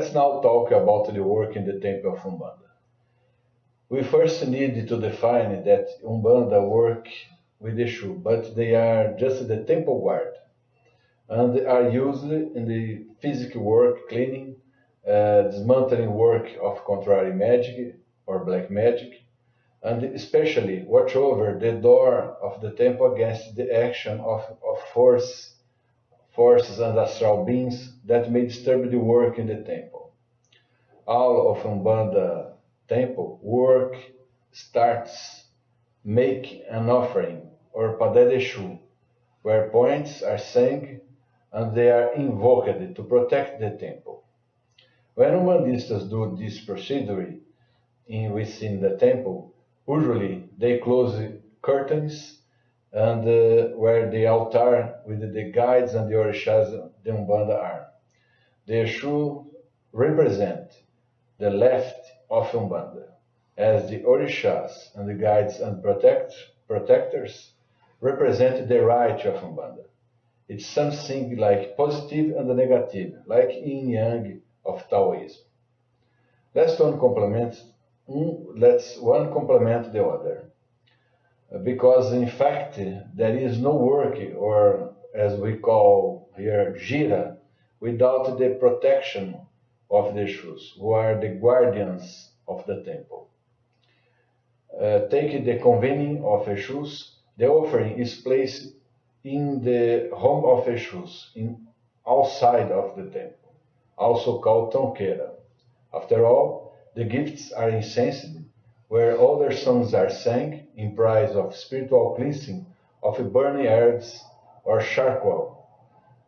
Let's now talk about the work in the temple of Umbanda. We first need to define that Umbanda work with Exu, but they are just the temple guard and are used in the physical work, cleaning, dismantling work of contrary magic or black magic, and especially watch over the door of the temple against the action of forces and astral beings that may disturb the work in the temple. All of Umbanda temple work starts make an offering or padé de Exu, where points are sang and they are invoked to protect the temple. When Umbandistas do this procedure within the temple, usually they close curtains and where the altar with the guides and the orishas the Umbanda are. The Exu represent the left of Umbanda, as the orishas and the guides and protectors represent the right of Umbanda. It's something like positive and negative, like yin yang of Taoism. Let's one complement the other, because in fact there is no work, or as we call here gira, without the protection of the Exus, who are the guardians of the temple. Take the convening of Exus. The offering is placed in the home of Exus, outside of the temple, also called tronqueira. After all, the gifts are incensed, where other songs are sang in praise of spiritual cleansing of burning herbs or charcoal,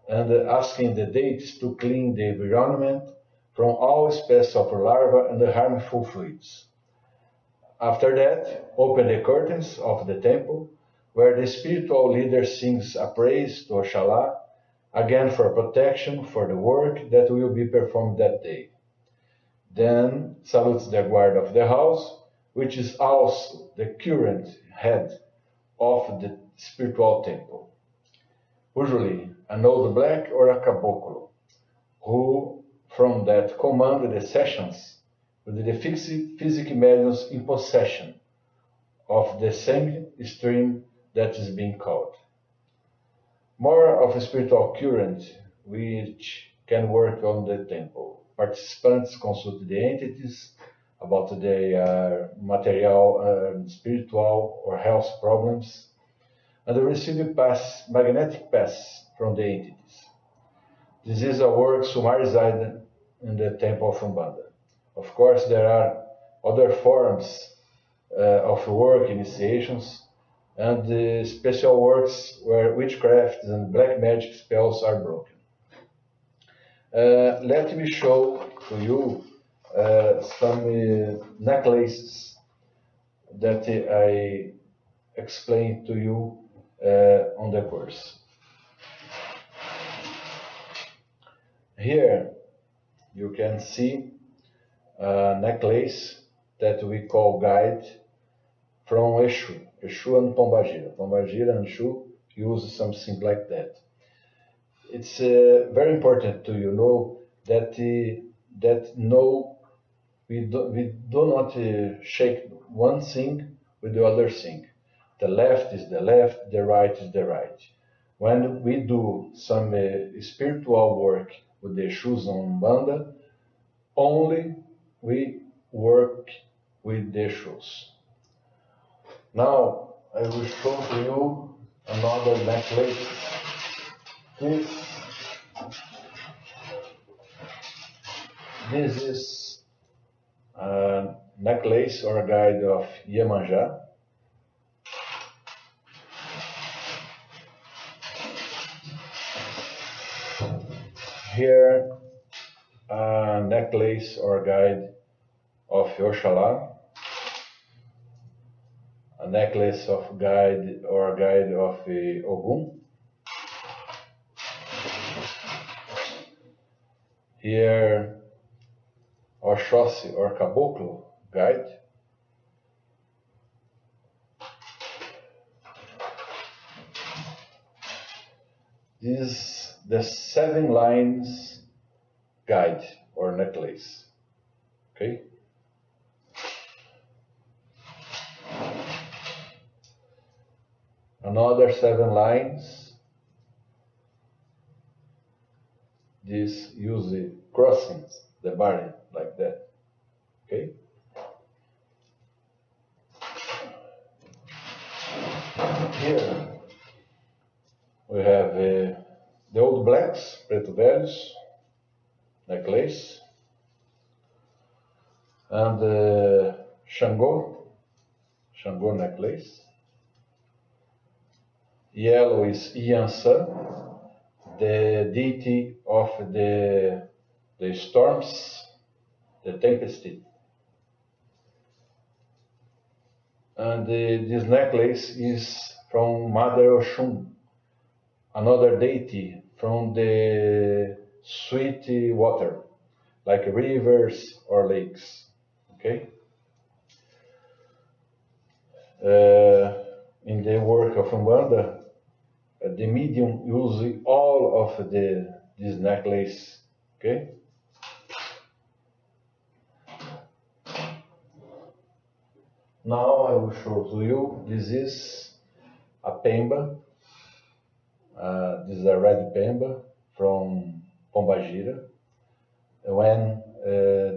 and asking the deities to clean the environment from all species of larvae and harmful fluids. After that, open the curtains of the temple, where the spiritual leader sings a praise to Oxalá, again for protection for the work that will be performed that day. Then salutes the guard of the house, which is also the current head of the spiritual temple. Usually an old black or a caboclo, who from that command the sessions with the physical mediums in possession of the same stream that is being called. More of a spiritual current which can work on the temple. Participants consult the entities about their material, spiritual or health problems, and receive magnetic pass from the entities. This is a work summarized in the temple of Umbanda. Of course, there are other forms of work initiations and special works where witchcraft and black magic spells are broken. Let me show to you some necklaces that I explained to you on the course. Here you can see a necklace that we call guide from Exu and Pombagira. Pombagira and Exu use something like that. It's very important to you know that we do not shake one thing with the other thing. The left is the left, the right is the right. When we do some spiritual work with the Exus on Umbanda, only we work with the Exus. Now I will show to you another necklace. This is a necklace or a guide of Iemanjá. Here, a necklace or guide of Oxalá, a necklace of guide or guide of Ogum. Here, Oxóssi or Caboclo guide. This is the 7 lines guide or necklace. Okay? Another 7 lines. This use crossings, the barring, like that. Okay? Here we have the old blacks, preto velhos, necklace, and Shango necklace. Yellow is Yansan, the deity of the storms, the tempest. And this necklace is from Mother Oshun, another deity from the sweet water, like rivers or lakes. Okay? In the work of Umbanda, the medium uses all of this necklace. Okay? Now I will show to you, this is a pemba. This is a red pemba from Pombagira. When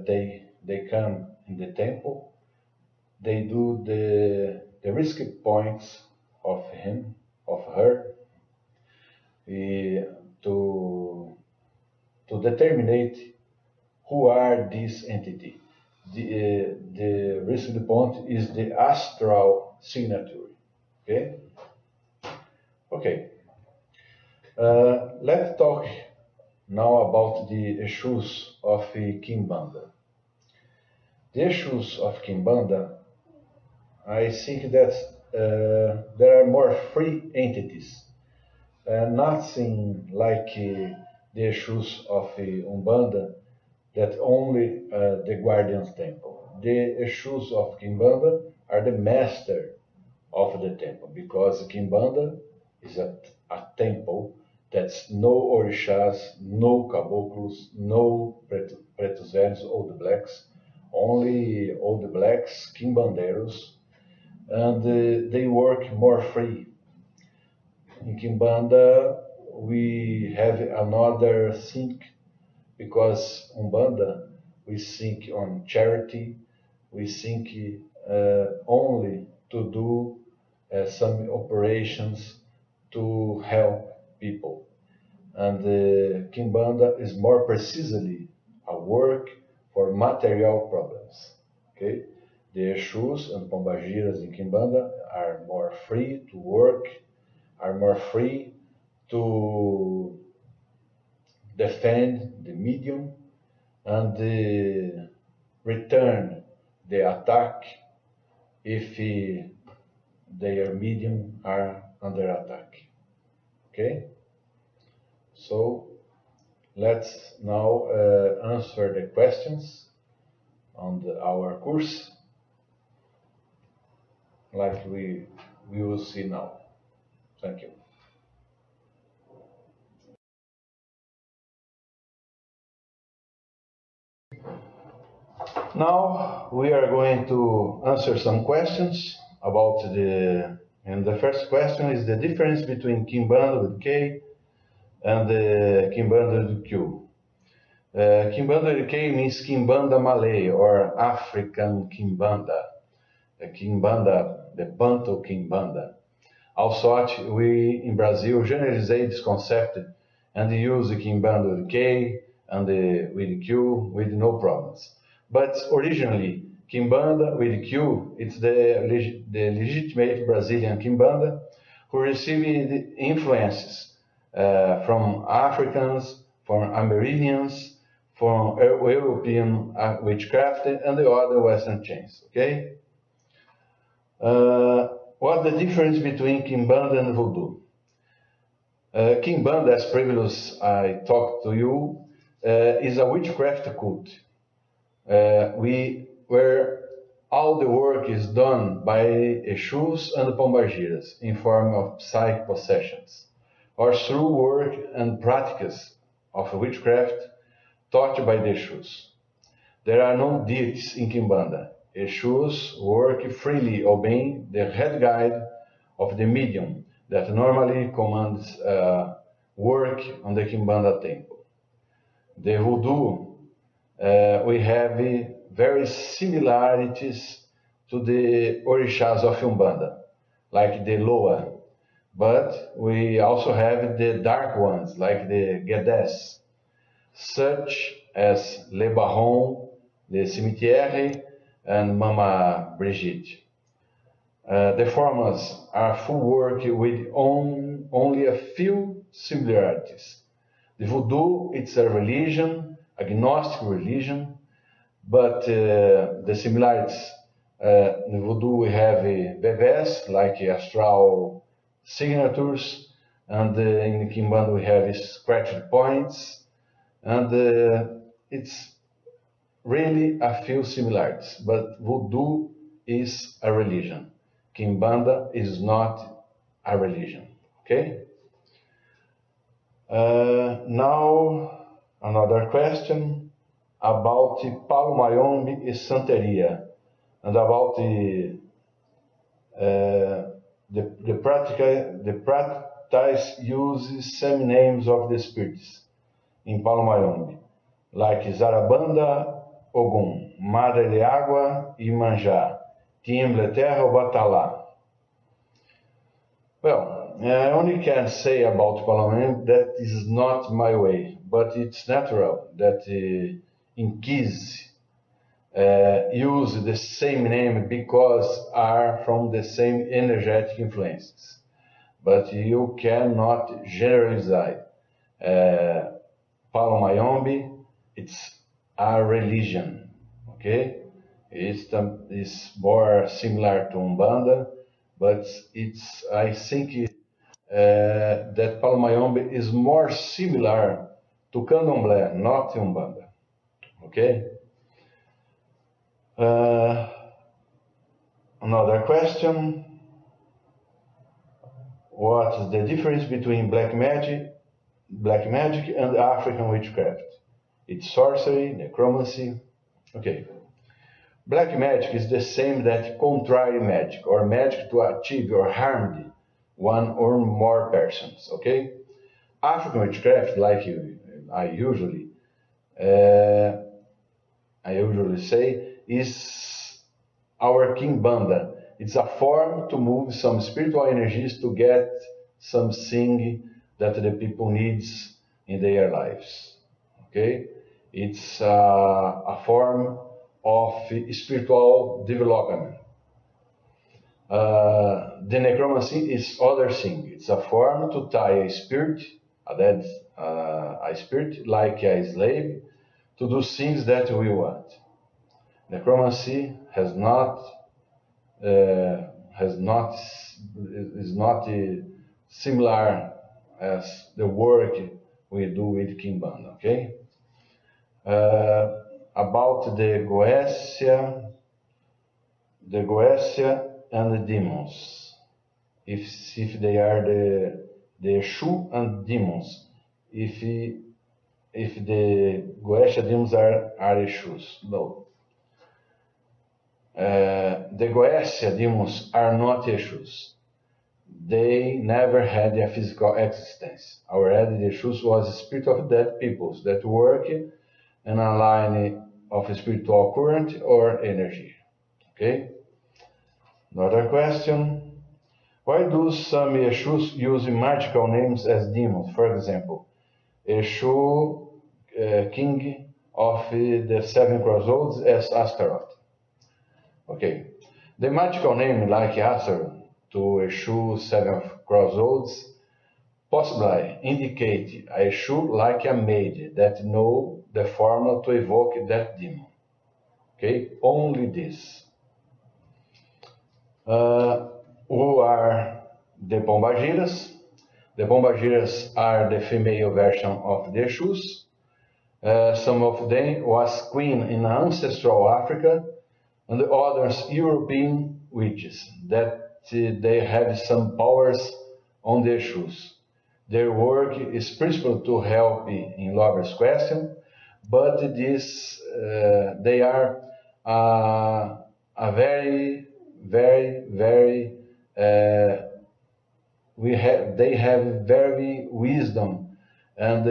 they come in the temple, they do the risky points of him, of her, to determine who are this entity. The risky point is the astral signature. Okay. Okay. Let's talk now about the issues of Kimbanda. The issues of Kimbanda, I think that there are more free entities, nothing like the issues of Umbanda, that only the Guardian's Temple. The issues of Kimbanda are the master of the temple, because Kimbanda is a temple that's no orishas, no caboclos, no pretos velhos, old blacks, only old blacks, King Bandeiros, and they work more free. In Kimbanda, we have another thing, because Umbanda, we think on charity, we think only to do some operations to help people. And Kimbanda is more precisely a work for material problems. Okay? The Exus and Pombagiras in Kimbanda are more free to work, are more free to defend the medium and return the attack if their medium are under attack. Okay? So let's now answer the questions on our course, like we will see now. Thank you. Now we are going to answer some questions about and the first question is the difference between Kimbanda with K and the Kimbanda with Q. Kimbanda with K means Kimbanda Malay or African Kimbanda. Kimbanda, the Bantu Kimbanda. Also, we in Brazil generalize this concept and use the Kimbanda with K and with Q with no problems. But originally, Kimbanda with Q, it's the legitimate Brazilian Kimbanda who received influences from Africans, from Amerindians, from European witchcraft and the other Western chains. Okay? What's the difference between Kimbanda and Voodoo? Kimbanda, as previously I talked to you, is a witchcraft cult. Where all the work is done by Exus and Pombagiras in form of psychic possessions, or through work and practices of witchcraft taught by the Exus. There are no deities in Kimbanda. Exus work freely, obeying the head guide of the medium that normally commands work on the Kimbanda temple. The voodoo, we have very similarities to the orishas of Umbanda, like the Loa, but we also have the dark ones, like the Guedes, such as Le Baron, Le Cimetière, and Mama Brigitte. The formulas are full work with only a few similarities. The voodoo, it's a religion, agnostic religion, but the similarities, in voodoo we have bebés, like astral signatures, and in Kimbanda we have scratched points, and it's really a few similarities, but voodoo is a religion. Kimbanda is not a religion, okay? Now, another question about Palomayombi and Santeria, and about the practice uses same names of the spirits in Palomayombi, like Zarabanda, Ogum, Madre de Água, Imanjá, Tiemble Terra ou Batalá. Well, I only can say about Palomayombi that is not my way, but it's natural that Inquis use the same name because are from the same energetic influences. But you cannot generalize. Palomayombi, it's a religion, okay? It's more similar to Umbanda, but I think that Palomayombi is more similar to Candomblé, not Umbanda, okay? Another question. What is the difference between black magic and African witchcraft? It's sorcery, necromancy. Okay. Black magic is the same that contrary magic, or magic to achieve or harm one or more persons. Okay. African witchcraft, like I usually say, is our King Banda. It's a form to move some spiritual energies to get something that the people needs in their lives. Okay, it's a form of spiritual development. The necromancy is other thing. It's a form to tie a spirit, a spirit like a slave, to do things that we want. Necromancy is not similar as the work we do with Kimbanda, okay? About the Goetia and the demons, if they are the Shu and demons, if the Goetia demons are Exus, no. The Goetia demons are not Exus. They never had a physical existence. Already the Exus was the spirit of dead peoples that work in a line of spiritual current or energy. Okay? Another question. Why do some Exus use magical names as demons? For example, Exu, king of the seven crossroads, as Asteroth. Okay. The magical name like Asteroth to Exu seven crossroads possibly indicate a Exu like a maid that know the formula to evoke that demon. Okay, only this. Who are the bombardiers? The bombardiers are the female version of the Exus. Some of them was queen in ancestral Africa, and the others European witches that they have some powers on the Exus. Their work is principally to help in lovers' question, but they are a very, very, very they have very wisdom, and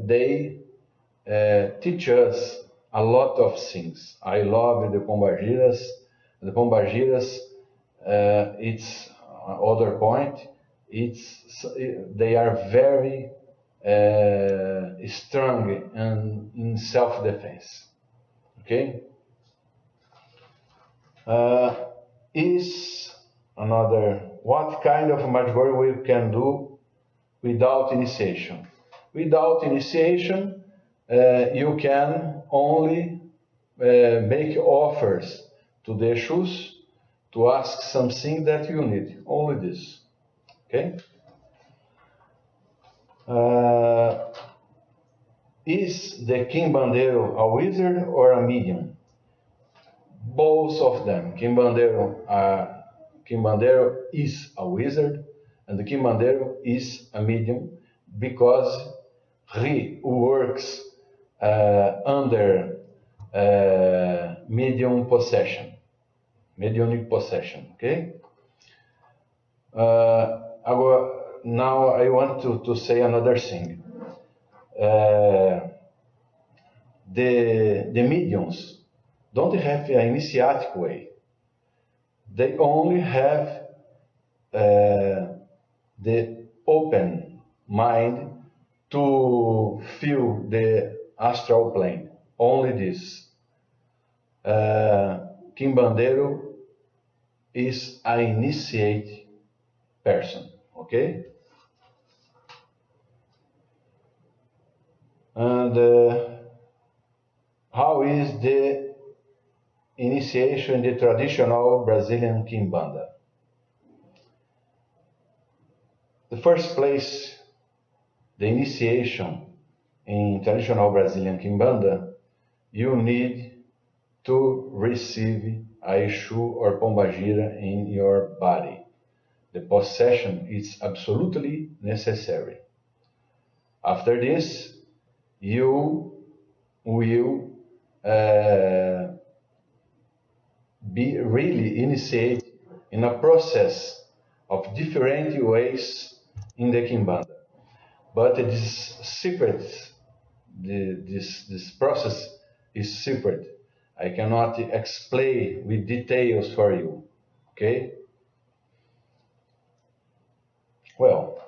they teach us a lot of things. I love the bombardiers. The bombardiers, it's other point. They are very strong and in self-defense. Okay. Is another, what kind of magic we can do without initiation? Without initiation, you can only make offers to the Eshus to ask something that you need. Only this. Okay? Is the King Bandeiro a wizard or a medium? Both of them. King Bandeiro is a wizard, and the King Bandeiro is a medium, because he works under medium possession, mediumnic possession. Okay. Now I want to say another thing. The mediums don't have an initiatic way. They only have the open mind to feel the astral plane. Only this. King Bandeiro is an initiate person. Okay? And how is the initiation in the traditional Brazilian Kimbanda? The first place, the initiation in traditional Brazilian Kimbanda, you need to receive a Exu or Pombagira in your body. The possession is absolutely necessary. After this, you will be really initiated in a process of different ways in the Kimbanda. But this secret, this process is secret. I cannot explain with details for you. Okay? Well,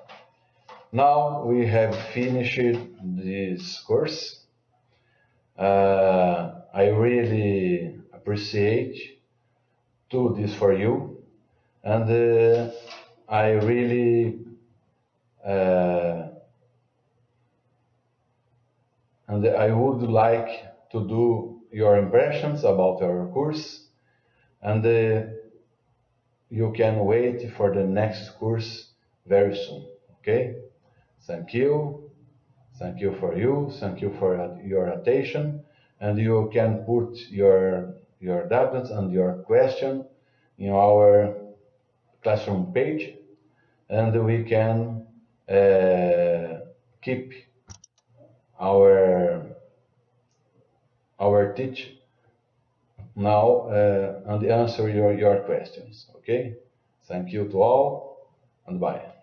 now we have finished this course. I really appreciate do this for you, and I really and I would like to do your impressions about our course, and you can wait for the next course very soon. Okay? Thank you. Thank you for you. Thank you for your attention. And you can put your doubts and your question in our classroom page, and we can keep our teach now and answer your questions. Okay? Thank you to all, and bye.